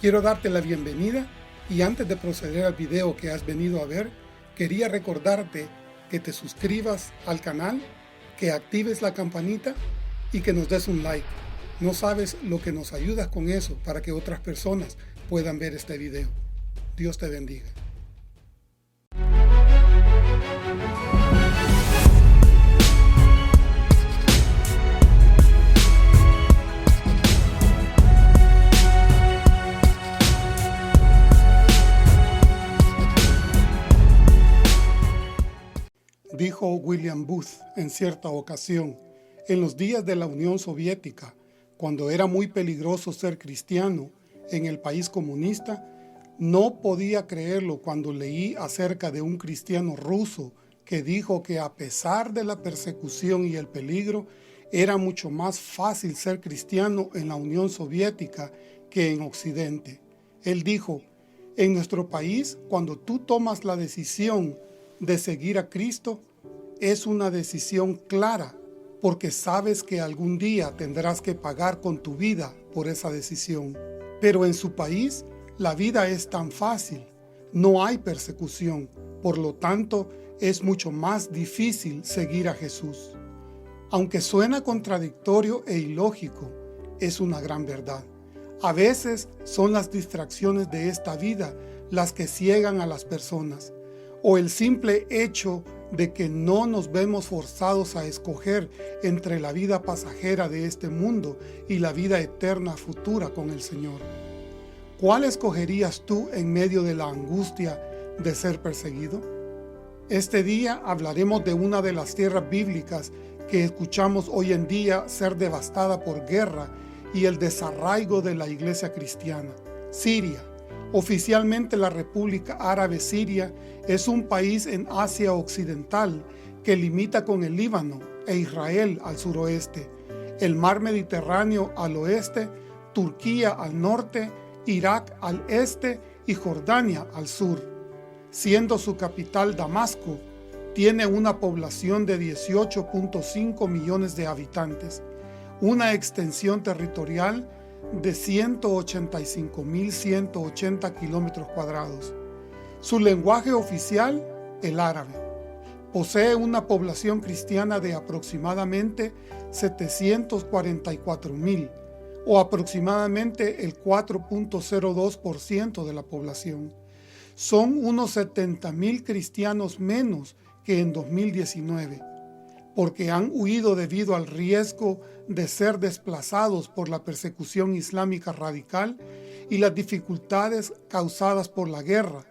Quiero darte la bienvenida y antes de proceder al video que has venido a ver, quería recordarte que te suscribas al canal, que actives la campanita y que nos des un like. No sabes lo que nos ayudas con eso para que otras personas puedan ver este video. Dios te bendiga. Dijo William Booth en cierta ocasión, en los días de la Unión Soviética, cuando era muy peligroso ser cristiano en el país comunista, no podía creerlo cuando leí acerca de un cristiano ruso que dijo que a pesar de la persecución y el peligro, era mucho más fácil ser cristiano en la Unión Soviética que en Occidente. Él dijo, en nuestro país, cuando tú tomas la decisión de seguir a Cristo, es una decisión clara, porque sabes que algún día tendrás que pagar con tu vida por esa decisión. Pero en su país, la vida es tan fácil, no hay persecución, por lo tanto, es mucho más difícil seguir a Jesús. Aunque suena contradictorio e ilógico, es una gran verdad. A veces son las distracciones de esta vida las que ciegan a las personas, o el simple hecho de que no nos vemos forzados a escoger entre la vida pasajera de este mundo y la vida eterna futura con el Señor. ¿Cuál escogerías tú en medio de la angustia de ser perseguido? Este día hablaremos de una de las tierras bíblicas que escuchamos hoy en día ser devastada por guerra y el desarraigo de la iglesia cristiana, Siria. Oficialmente la República Árabe Siria es un país en Asia Occidental que limita con el Líbano e Israel al suroeste, el mar Mediterráneo al oeste, Turquía al norte, Irak al este y Jordania al sur. Siendo su capital Damasco, tiene una población de 18.5 millones de habitantes, una extensión territorial de 185.180 kilómetros cuadrados. Su lenguaje oficial, el árabe. Posee una población cristiana de aproximadamente 744.000, o aproximadamente el 4.02% de la población. Son unos 70.000 cristianos menos que en 2019. Porque han huido debido al riesgo de ser desplazados por la persecución islámica radical y las dificultades causadas por la guerra.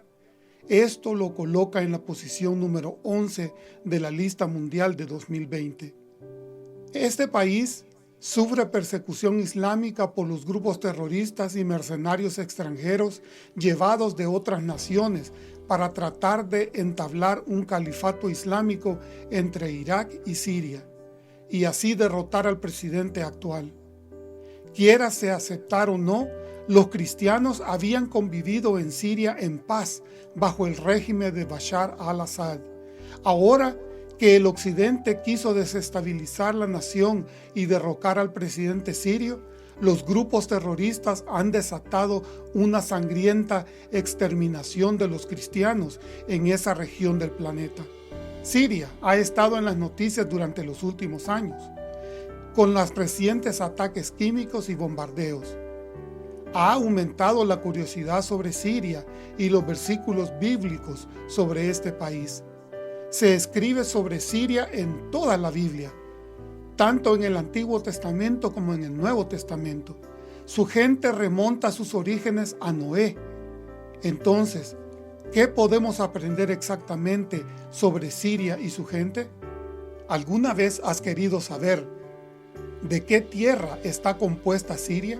Esto lo coloca en la posición número 11 de la lista mundial de 2020. Este país sufre persecución islámica por los grupos terroristas y mercenarios extranjeros llevados de otras naciones para tratar de entablar un califato islámico entre Irak y Siria, y así derrotar al presidente actual. Quiérase aceptar o no, los cristianos habían convivido en Siria en paz bajo el régimen de Bashar al-Assad. Ahora que el occidente quiso desestabilizar la nación y derrocar al presidente sirio, los grupos terroristas han desatado una sangrienta exterminación de los cristianos en esa región del planeta. Siria ha estado en las noticias durante los últimos años, con los recientes ataques químicos y bombardeos. Ha aumentado la curiosidad sobre Siria y los versículos bíblicos sobre este país. Se escribe sobre Siria en toda la Biblia, tanto en el Antiguo Testamento como en el Nuevo Testamento. Su gente remonta sus orígenes a Noé. Entonces, ¿qué podemos aprender exactamente sobre Siria y su gente? ¿Alguna vez has querido saber de qué tierra está compuesta Siria?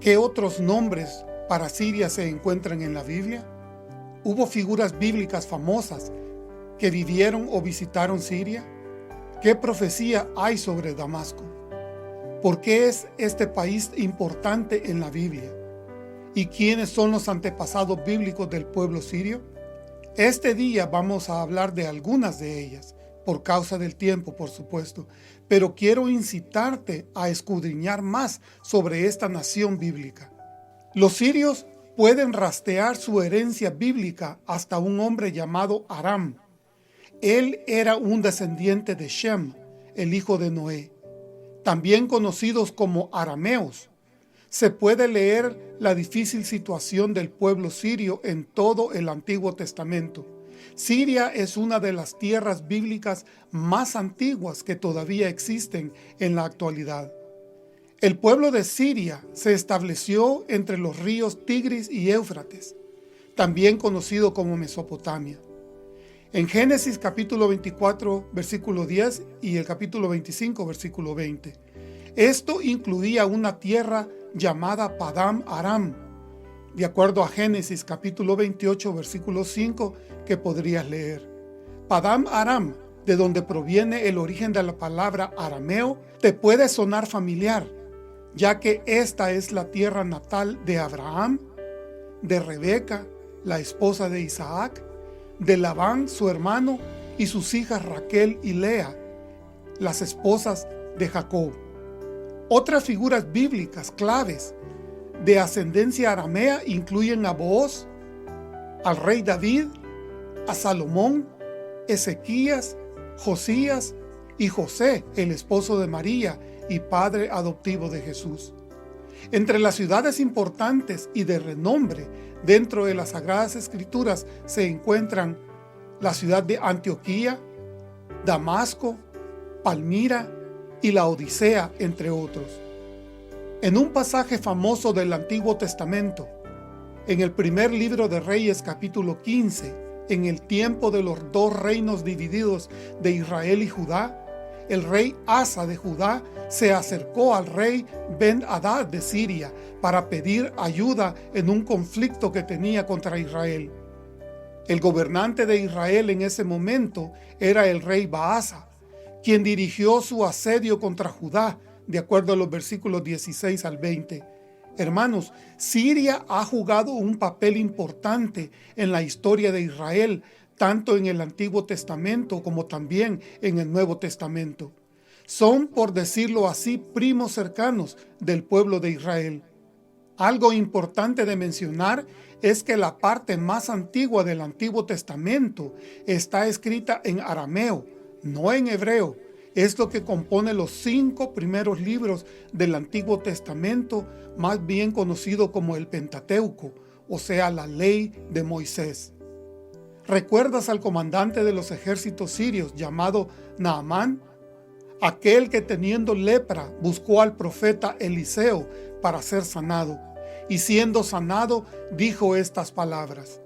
¿Qué otros nombres para Siria se encuentran en la Biblia? ¿Hubo figuras bíblicas famosas que vivieron o visitaron Siria? ¿Qué profecía hay sobre Damasco? ¿Por qué es este país importante en la Biblia? ¿Y quiénes son los antepasados bíblicos del pueblo sirio? Este día vamos a hablar de algunas de ellas, por causa del tiempo, por supuesto, pero quiero incitarte a escudriñar más sobre esta nación bíblica. Los sirios pueden rastrear su herencia bíblica hasta un hombre llamado Aram. Él era un descendiente de Shem, el hijo de Noé, también conocidos como arameos. Se puede leer la difícil situación del pueblo sirio en todo el Antiguo Testamento. Siria es una de las tierras bíblicas más antiguas que todavía existen en la actualidad. El pueblo de Siria se estableció entre los ríos Tigris y Éufrates, también conocido como Mesopotamia. En Génesis capítulo 24, versículo 10 y el capítulo 25, versículo 20. Esto incluía una tierra llamada Padam Aram, de acuerdo a Génesis capítulo 28, versículo 5, que podrías leer. Padam Aram, de donde proviene el origen de la palabra arameo, te puede sonar familiar, ya que esta es la tierra natal de Abraham, de Rebeca, la esposa de Isaac, de Labán, su hermano, y sus hijas Raquel y Lea, las esposas de Jacob. Otras figuras bíblicas claves de ascendencia aramea incluyen a Booz, al rey David, a Salomón, Ezequías, Josías y José, el esposo de María y padre adoptivo de Jesús. Entre las ciudades importantes y de renombre dentro de las Sagradas Escrituras se encuentran la ciudad de Antioquía, Damasco, Palmira y la Odisea, entre otros. En un pasaje famoso del Antiguo Testamento, en el primer libro de Reyes capítulo 15, en el tiempo de los dos reinos divididos de Israel y Judá, el rey Asa de Judá se acercó al rey Ben-Hadad de Siria para pedir ayuda en un conflicto que tenía contra Israel. El gobernante de Israel en ese momento era el rey Baasa, quien dirigió su asedio contra Judá, de acuerdo a los versículos 16 al 20. Hermanos, Siria ha jugado un papel importante en la historia de Israel, tanto en el Antiguo Testamento como también en el Nuevo Testamento. Son, por decirlo así, primos cercanos del pueblo de Israel. Algo importante de mencionar es que la parte más antigua del Antiguo Testamento está escrita en arameo, no en hebreo. Es lo que compone los 5 primeros libros del Antiguo Testamento, más bien conocido como el Pentateuco, o sea, la ley de Moisés. ¿Recuerdas al comandante de los ejércitos sirios llamado Naamán? Aquel que teniendo lepra buscó al profeta Eliseo para ser sanado, y siendo sanado dijo estas palabras: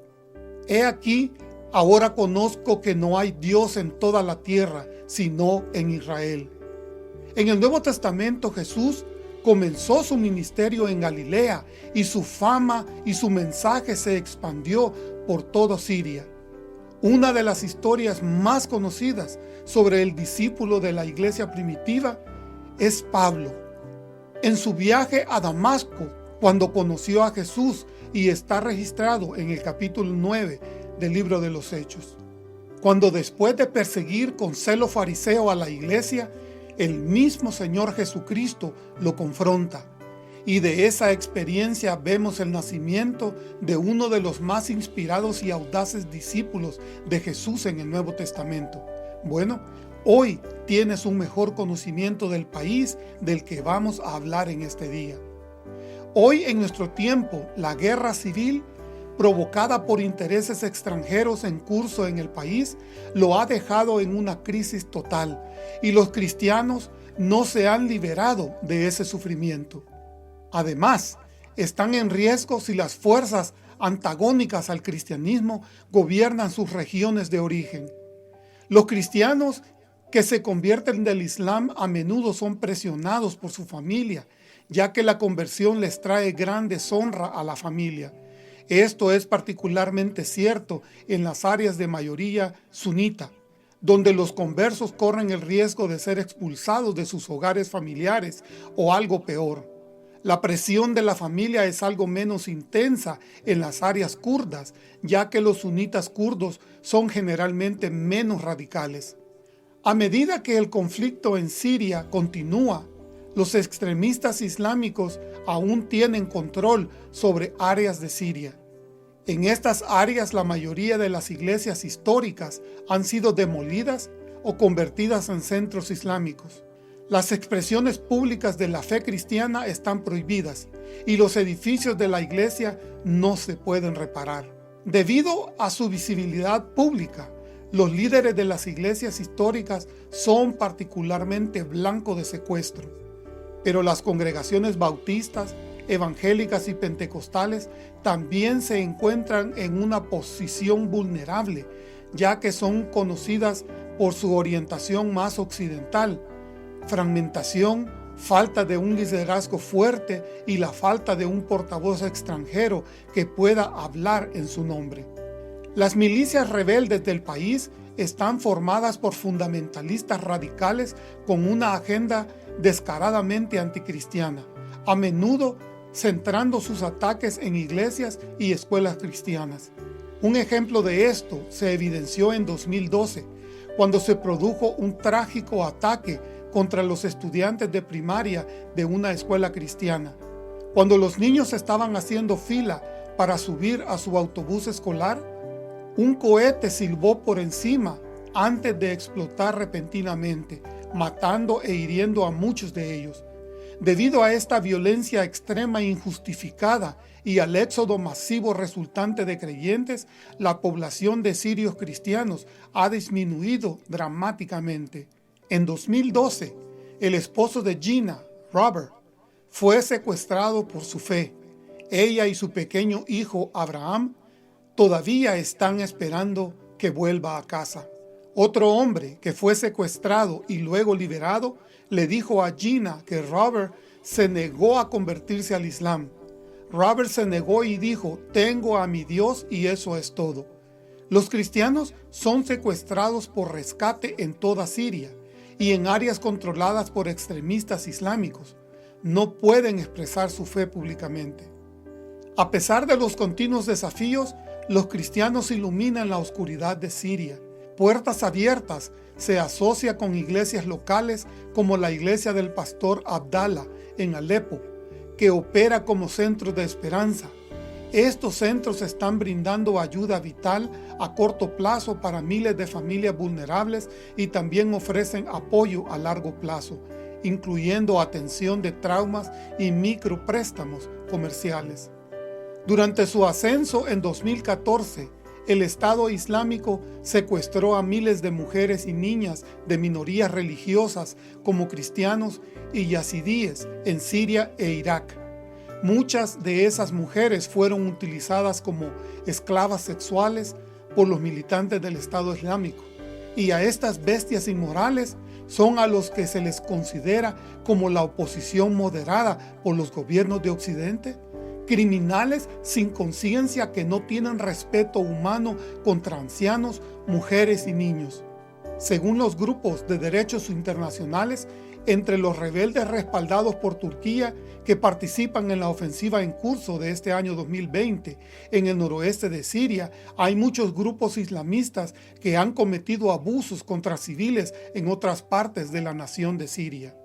He aquí, ahora conozco que no hay Dios en toda la tierra, sino en Israel. En el Nuevo Testamento Jesús comenzó su ministerio en Galilea, y su fama y su mensaje se expandió por toda Siria. Una de las historias más conocidas sobre el discípulo de la iglesia primitiva es Pablo. En su viaje a Damasco, cuando conoció a Jesús, y está registrado en el capítulo 9 del libro de los Hechos. Cuando después de perseguir con celo fariseo a la iglesia, el mismo Señor Jesucristo lo confronta. Y de esa experiencia vemos el nacimiento de uno de los más inspirados y audaces discípulos de Jesús en el Nuevo Testamento. Bueno, hoy tienes un mejor conocimiento del país del que vamos a hablar en este día. Hoy en nuestro tiempo, la guerra civil provocada por intereses extranjeros en curso en el país lo ha dejado en una crisis total, y los cristianos no se han liberado de ese sufrimiento. Además, están en riesgo si las fuerzas antagónicas al cristianismo gobiernan sus regiones de origen. Los cristianos que se convierten del Islam a menudo son presionados por su familia, ya que la conversión les trae gran deshonra a la familia. Esto es particularmente cierto en las áreas de mayoría sunita, donde los conversos corren el riesgo de ser expulsados de sus hogares familiares o algo peor. La presión de la familia es algo menos intensa en las áreas kurdas, ya que los sunitas kurdos son generalmente menos radicales. A medida que el conflicto en Siria continúa, Los extremistas islámicos aún tienen control sobre áreas de Siria. En estas áreas la mayoría de las iglesias históricas han sido demolidas o convertidas en centros islámicos. Las expresiones públicas de la fe cristiana están prohibidas y los edificios de la iglesia no se pueden reparar. Debido a su visibilidad pública, los líderes de las iglesias históricas son particularmente blanco de secuestro. Pero las congregaciones bautistas, evangélicas y pentecostales también se encuentran en una posición vulnerable, ya que son conocidas por su orientación más occidental, fragmentación, falta de un liderazgo fuerte y la falta de un portavoz extranjero que pueda hablar en su nombre. Las milicias rebeldes del país están formadas por fundamentalistas radicales con una agenda descaradamente anticristiana, a menudo centrando sus ataques en iglesias y escuelas cristianas. Un ejemplo de esto se evidenció en 2012, cuando se produjo un trágico ataque contra los estudiantes de primaria de una escuela cristiana. Cuando los niños estaban haciendo fila para subir a su autobús escolar, un cohete silbó por encima antes de explotar repentinamente, matando e hiriendo a muchos de ellos. Debido a esta violencia extrema e injustificada y al éxodo masivo resultante de creyentes, la población de sirios cristianos ha disminuido dramáticamente. En 2012, el esposo de Gina, Robert, fue secuestrado por su fe. Ella y su pequeño hijo Abraham todavía están esperando que vuelva a casa. Otro hombre que fue secuestrado y luego liberado le dijo a Gina que Robert se negó a convertirse al Islam. Robert se negó y dijo: "Tengo a mi Dios y eso es todo". Los cristianos son secuestrados por rescate en toda Siria y en áreas controladas por extremistas islámicos. No pueden expresar su fe públicamente. A pesar de los continuos desafíos, los cristianos iluminan la oscuridad de Siria. Puertas Abiertas se asocia con iglesias locales como la iglesia del pastor Abdallah en Alepo, que opera como centro de esperanza. Estos centros están brindando ayuda vital a corto plazo para miles de familias vulnerables y también ofrecen apoyo a largo plazo, incluyendo atención de traumas y micropréstamos comerciales. Durante su ascenso en 2014, el Estado Islámico secuestró a miles de mujeres y niñas de minorías religiosas como cristianos y yazidíes en Siria e Irak. Muchas de esas mujeres fueron utilizadas como esclavas sexuales por los militantes del Estado Islámico, y a estas bestias inmorales son a los que se les considera como la oposición moderada por los gobiernos de Occidente, criminales sin conciencia que no tienen respeto humano contra ancianos, mujeres y niños. Según los grupos de derechos internacionales, entre los rebeldes respaldados por Turquía que participan en la ofensiva en curso de este año 2020 en el noroeste de Siria, hay muchos grupos islamistas que han cometido abusos contra civiles en otras partes de la nación de Siria.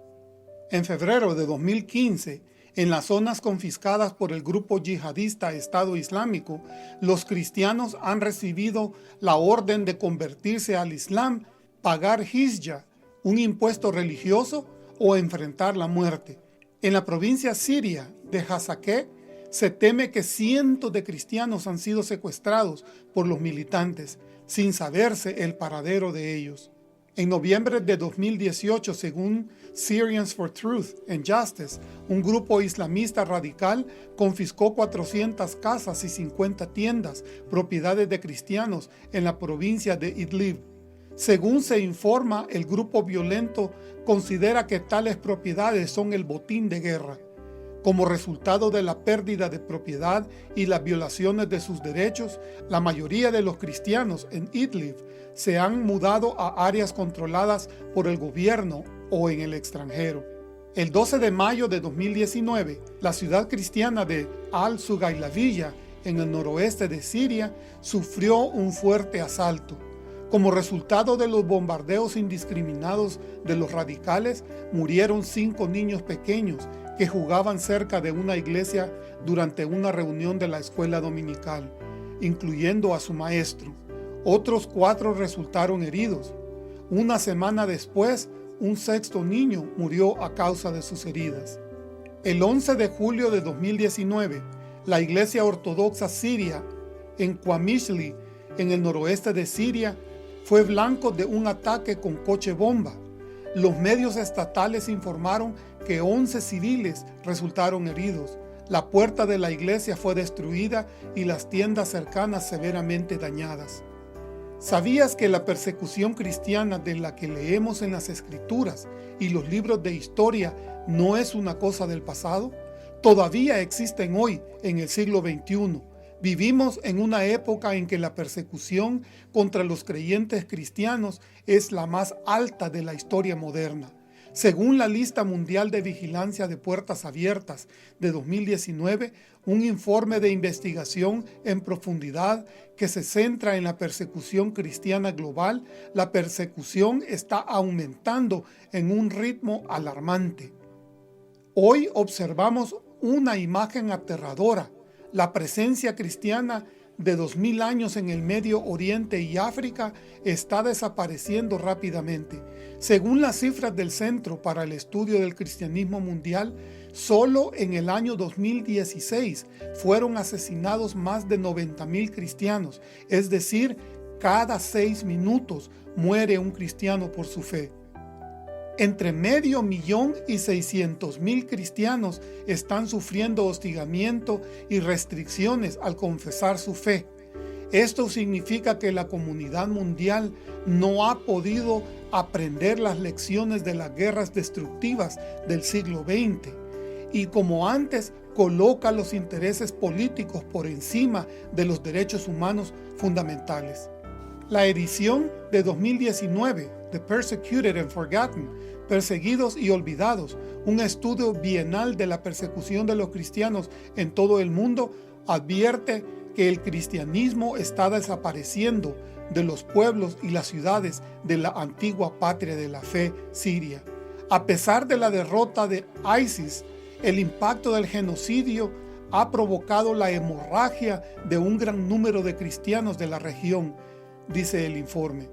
En febrero de 2015, en las zonas confiscadas por el grupo yihadista Estado Islámico, los cristianos han recibido la orden de convertirse al Islam, pagar jizya, un impuesto religioso, o enfrentar la muerte. En la provincia siria de Hasakeh se teme que cientos de cristianos han sido secuestrados por los militantes, sin saberse el paradero de ellos. En noviembre de 2018, según Syrians for Truth and Justice, un grupo islamista radical confiscó 400 casas y 50 tiendas, propiedades de cristianos en la provincia de Idlib. Según se informa, el grupo violento considera que tales propiedades son el botín de guerra. Como resultado de la pérdida de propiedad y las violaciones de sus derechos, la mayoría de los cristianos en Idlib se han mudado a áreas controladas por el gobierno o en el extranjero. El 12 de mayo de 2019, la ciudad cristiana de Al-Sugailaviya, en el noroeste de Siria, sufrió un fuerte asalto. Como resultado de los bombardeos indiscriminados de los radicales, murieron 5 niños pequeños que jugaban cerca de una iglesia durante una reunión de la escuela dominical, incluyendo a su maestro. Otros 4 resultaron heridos. Una semana después, un 6º niño murió a causa de sus heridas. El 11 de julio de 2019, la Iglesia Ortodoxa Siria en Qamishli, en el noroeste de Siria, fue blanco de un ataque con coche bomba. Los medios estatales informaron que 11 civiles resultaron heridos. La puerta de la iglesia fue destruida y las tiendas cercanas severamente dañadas. ¿Sabías que la persecución cristiana de la que leemos en las Escrituras y los libros de historia no es una cosa del pasado? Todavía existen hoy, en el siglo XXI. Vivimos en una época en que la persecución contra los creyentes cristianos es la más alta de la historia moderna. Según la Lista Mundial de Vigilancia de Puertas Abiertas de 2019, un informe de investigación en profundidad que se centra en la persecución cristiana global, la persecución está aumentando en un ritmo alarmante. Hoy observamos una imagen aterradora: la presencia cristiana de 2000 años en el Medio Oriente y África está desapareciendo rápidamente. Según las cifras del Centro para el Estudio del Cristianismo Mundial, solo en el año 2016 fueron asesinados más de 90,000 cristianos, es decir, cada 6 minutos muere un cristiano por su fe. Entre 500,000 y 600,000 cristianos están sufriendo hostigamiento y restricciones al confesar su fe. Esto significa que la comunidad mundial no ha podido aprender las lecciones de las guerras destructivas del siglo XX y, como antes, coloca los intereses políticos por encima de los derechos humanos fundamentales. La edición de 2019 The Persecuted and Forgotten, Perseguidos y Olvidados, un estudio bienal de la persecución de los cristianos en todo el mundo, advierte que el cristianismo está desapareciendo de los pueblos y las ciudades de la antigua patria de la fe, Siria. A pesar de la derrota de ISIS, el impacto del genocidio ha provocado la hemorragia de un gran número de cristianos de la región, dice el informe.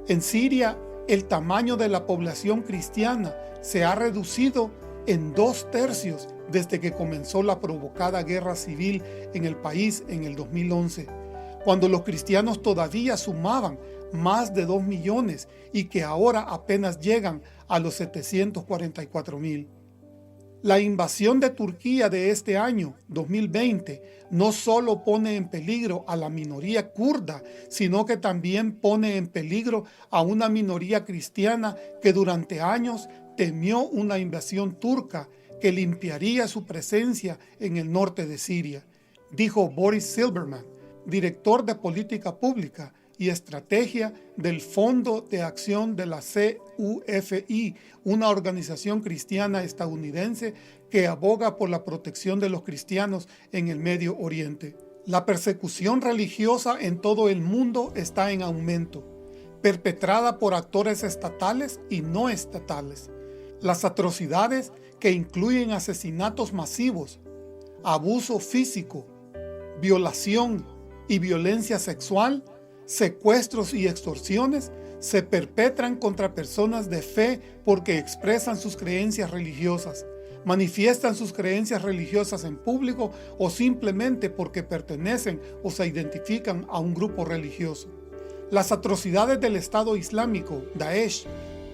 En Siria, el tamaño de la población cristiana se ha reducido en 2/3 desde que comenzó la provocada guerra civil en el país en el 2011, cuando los cristianos todavía sumaban más de 2 millones y que ahora apenas llegan a los 744,000. La invasión de Turquía de este año, 2020, no solo pone en peligro a la minoría kurda, sino que también pone en peligro a una minoría cristiana que durante años temió una invasión turca que limpiaría su presencia en el norte de Siria, dijo Boris Silberman, director de Política Pública y Estrategia del Fondo de Acción de la CUFI, una organización cristiana estadounidense que aboga por la protección de los cristianos en el Medio Oriente. La persecución religiosa en todo el mundo está en aumento, perpetrada por actores estatales y no estatales. Las atrocidades, que incluyen asesinatos masivos, abuso físico, violación y violencia sexual, secuestros y extorsiones, se perpetran contra personas de fe porque expresan sus creencias religiosas, manifiestan sus creencias religiosas en público o simplemente porque pertenecen o se identifican a un grupo religioso. Las atrocidades del Estado Islámico, Daesh,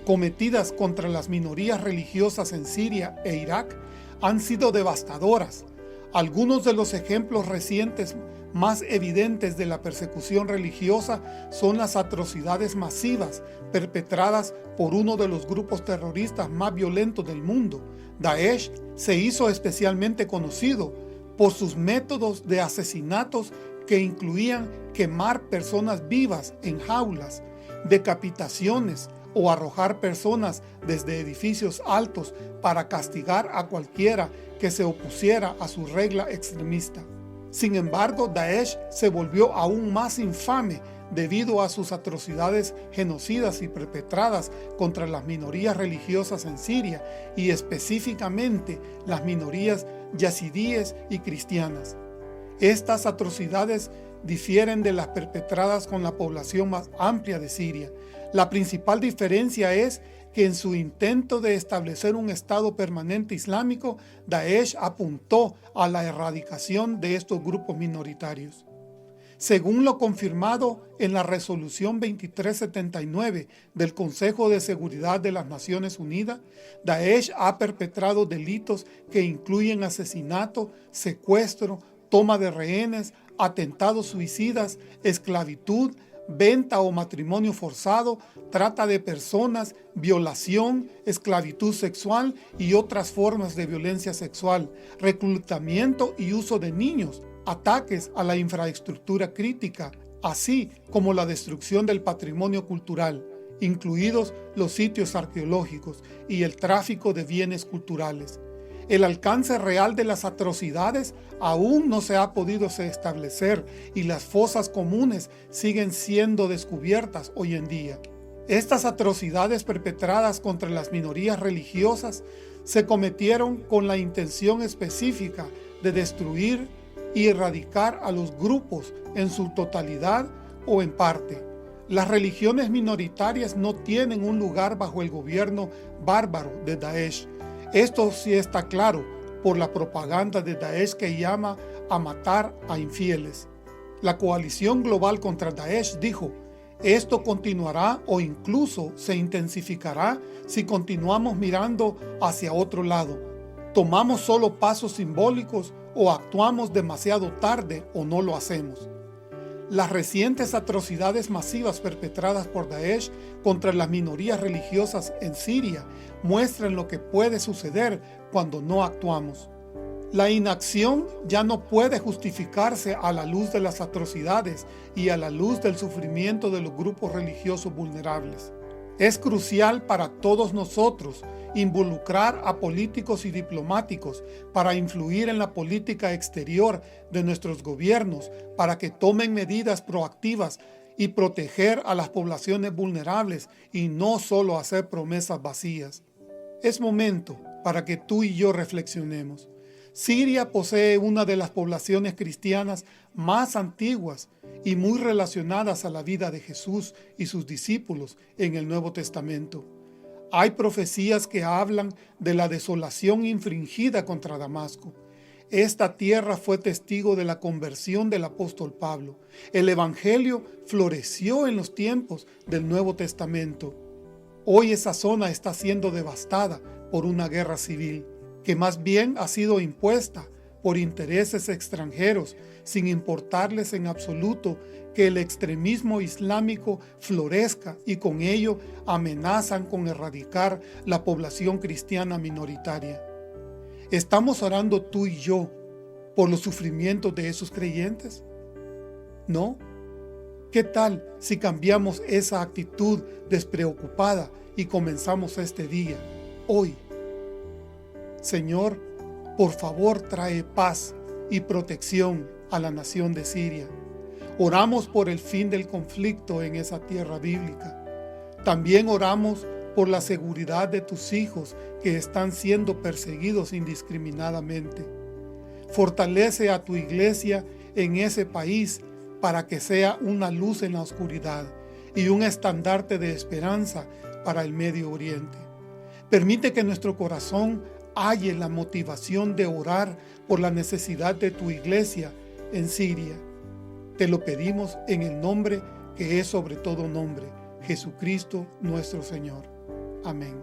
cometidas contra las minorías religiosas en Siria e Irak, han sido devastadoras. Algunos de los ejemplos recientes más evidentes de la persecución religiosa son las atrocidades masivas perpetradas por uno de los grupos terroristas más violentos del mundo. Daesh se hizo especialmente conocido por sus métodos de asesinatos que incluían quemar personas vivas en jaulas, decapitaciones o arrojar personas desde edificios altos para castigar a cualquiera que se opusiera a su regla extremista. Sin embargo, Daesh se volvió aún más infame debido a sus atrocidades genocidas y perpetradas contra las minorías religiosas en Siria y específicamente las minorías yazidíes y cristianas. Estas atrocidades difieren de las perpetradas con la población más amplia de Siria. La principal diferencia es que en su intento de establecer un Estado permanente islámico, Daesh apuntó a la erradicación de estos grupos minoritarios. Según lo confirmado en la Resolución 2379 del Consejo de Seguridad de las Naciones Unidas, Daesh ha perpetrado delitos que incluyen asesinato, secuestro, toma de rehenes, atentados suicidas, esclavitud, venta o matrimonio forzado, trata de personas, violación, esclavitud sexual y otras formas de violencia sexual, reclutamiento y uso de niños, ataques a la infraestructura crítica, así como la destrucción del patrimonio cultural, incluidos los sitios arqueológicos y el tráfico de bienes culturales. El alcance real de las atrocidades aún no se ha podido establecer y las fosas comunes siguen siendo descubiertas hoy en día. Estas atrocidades perpetradas contra las minorías religiosas se cometieron con la intención específica de destruir y erradicar a los grupos en su totalidad o en parte. Las religiones minoritarias no tienen un lugar bajo el gobierno bárbaro de Daesh. Esto sí está claro por la propaganda de Daesh que llama a matar a infieles. La coalición global contra Daesh dijo: esto continuará o incluso se intensificará si continuamos mirando hacia otro lado. Tomamos solo pasos simbólicos o actuamos demasiado tarde o no lo hacemos. Las recientes atrocidades masivas perpetradas por Daesh contra las minorías religiosas en Siria muestran lo que puede suceder cuando no actuamos. La inacción ya no puede justificarse a la luz de las atrocidades y a la luz del sufrimiento de los grupos religiosos vulnerables. Es crucial para todos nosotros involucrar a políticos y diplomáticos para influir en la política exterior de nuestros gobiernos para que tomen medidas proactivas y proteger a las poblaciones vulnerables y no solo hacer promesas vacías. Es momento para que tú y yo reflexionemos. Siria posee una de las poblaciones cristianas más antiguas y muy relacionadas a la vida de Jesús y sus discípulos en el Nuevo Testamento. Hay profecías que hablan de la desolación infringida contra Damasco. Esta tierra fue testigo de la conversión del apóstol Pablo. El evangelio floreció en los tiempos del Nuevo Testamento. Hoy esa zona está siendo devastada por una guerra civil, que más bien ha sido impuesta por intereses extranjeros, sin importarles en absoluto que el extremismo islámico florezca y con ello amenazan con erradicar la población cristiana minoritaria. ¿Estamos orando tú y yo por los sufrimientos de esos creyentes? ¿No? ¿Qué tal si cambiamos esa actitud despreocupada y comenzamos este día, hoy? Señor, por favor trae paz y protección a la nación de Siria. Oramos por el fin del conflicto en esa tierra bíblica. También oramos por la seguridad de tus hijos que están siendo perseguidos indiscriminadamente. Fortalece a tu iglesia en ese país para que sea una luz en la oscuridad y un estandarte de esperanza para el Medio Oriente. Permite que nuestro corazón halle la motivación de orar por la necesidad de tu iglesia en Siria. Te lo pedimos en el nombre que es sobre todo nombre, Jesucristo nuestro Señor. Amén.